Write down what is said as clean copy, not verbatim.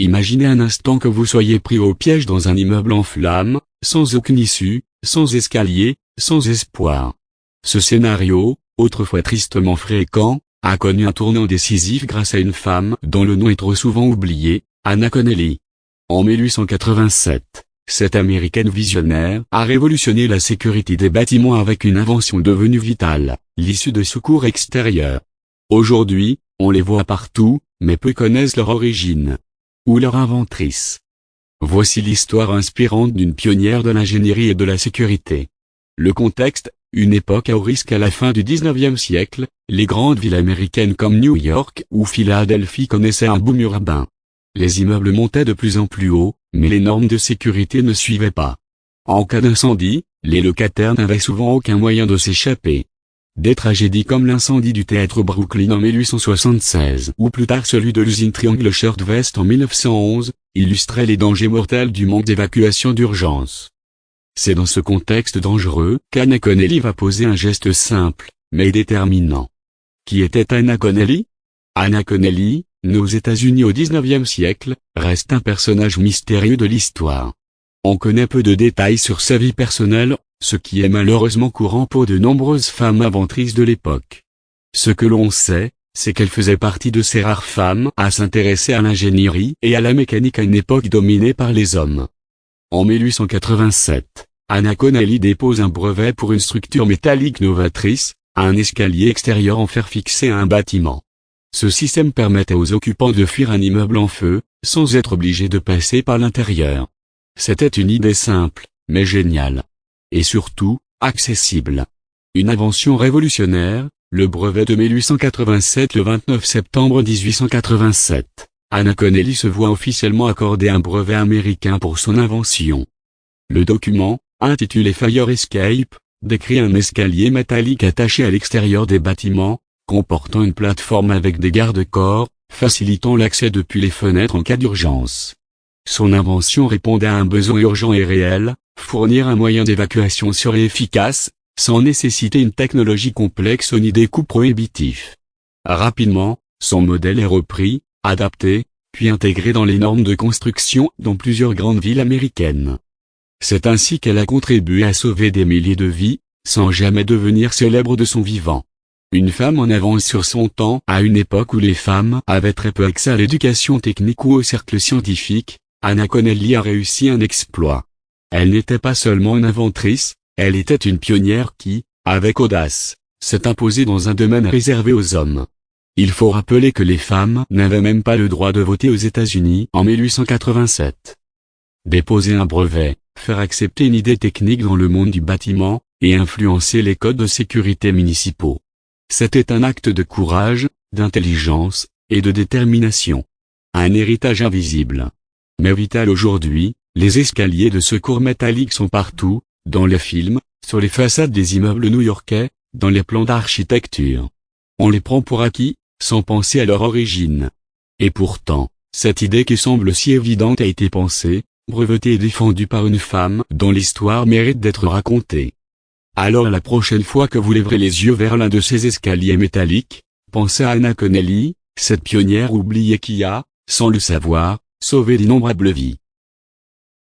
Imaginez un instant que vous soyez pris au piège dans un immeuble en flammes, sans aucune issue, sans escalier, sans espoir. Ce scénario, autrefois tristement fréquent, a connu un tournant décisif grâce à une femme dont le nom est trop souvent oublié, Anna Connelly. En 1887, cette américaine visionnaire a révolutionné la sécurité des bâtiments avec une invention devenue vitale, l'issue de secours extérieure. Aujourd'hui, on les voit partout, mais peu connaissent leur origine. Ou leur inventrice. Voici l'histoire inspirante d'une pionnière de l'ingénierie et de la sécurité. Le contexte, une époque à haut risque à la fin du 19e siècle, les grandes villes américaines comme New York ou Philadelphie connaissaient un boom urbain. Les immeubles montaient de plus en plus haut, mais les normes de sécurité ne suivaient pas. En cas d'incendie, les locataires n'avaient souvent aucun moyen de s'échapper. Des tragédies comme l'incendie du théâtre Brooklyn en 1876 ou plus tard celui de l'usine Triangle Shirtwaist en 1911, illustraient les dangers mortels du manque d'évacuation d'urgence. C'est dans ce contexte dangereux qu'Anna Connelly va poser un geste simple, mais déterminant. Qui était Anna Connelly? Anna Connelly, née aux États-Unis au XIXe siècle, reste un personnage mystérieux de l'histoire. On connaît peu de détails sur sa vie personnelle, ce qui est malheureusement courant pour de nombreuses femmes inventrices de l'époque. Ce que l'on sait, c'est qu'elle faisait partie de ces rares femmes à s'intéresser à l'ingénierie et à la mécanique à une époque dominée par les hommes. En 1887, Anna Connelly dépose un brevet pour une structure métallique novatrice, un escalier extérieur en fer fixé à un bâtiment. Ce système permettait aux occupants de fuir un immeuble en feu, sans être obligés de passer par l'intérieur. C'était une idée simple, mais géniale. Et surtout, accessible. Une invention révolutionnaire, le brevet de 1887 le 29 septembre 1887. Anna Connelly se voit officiellement accorder un brevet américain pour son invention. Le document, intitulé Fire Escape, décrit un escalier métallique attaché à l'extérieur des bâtiments, comportant une plateforme avec des garde-corps, facilitant l'accès depuis les fenêtres en cas d'urgence. Son invention répondait à un besoin urgent et réel, fournir un moyen d'évacuation sûr et efficace, sans nécessiter une technologie complexe ni des coûts prohibitifs. Rapidement, son modèle est repris, adapté, puis intégré dans les normes de construction dans plusieurs grandes villes américaines. C'est ainsi qu'elle a contribué à sauver des milliers de vies, sans jamais devenir célèbre de son vivant. Une femme en avance sur son temps à une époque où les femmes avaient très peu accès à l'éducation technique ou au cercle scientifique, Anna Connelly a réussi un exploit. Elle n'était pas seulement une inventrice, elle était une pionnière qui, avec audace, s'est imposée dans un domaine réservé aux hommes. Il faut rappeler que les femmes n'avaient même pas le droit de voter aux États-Unis en 1887. Déposer un brevet, faire accepter une idée technique dans le monde du bâtiment, et influencer les codes de sécurité municipaux. C'était un acte de courage, d'intelligence, et de détermination. Un héritage invisible. Mais vital aujourd'hui, les escaliers de secours métalliques sont partout, dans les films, sur les façades des immeubles new-yorkais, dans les plans d'architecture. On les prend pour acquis, sans penser à leur origine. Et pourtant, cette idée qui semble si évidente a été pensée, brevetée et défendue par une femme dont l'histoire mérite d'être racontée. Alors la prochaine fois que vous lèverez les yeux vers l'un de ces escaliers métalliques, pensez à Anna Connelly, cette pionnière oubliée qui a, sans le savoir, sauvé d'innombrables vies.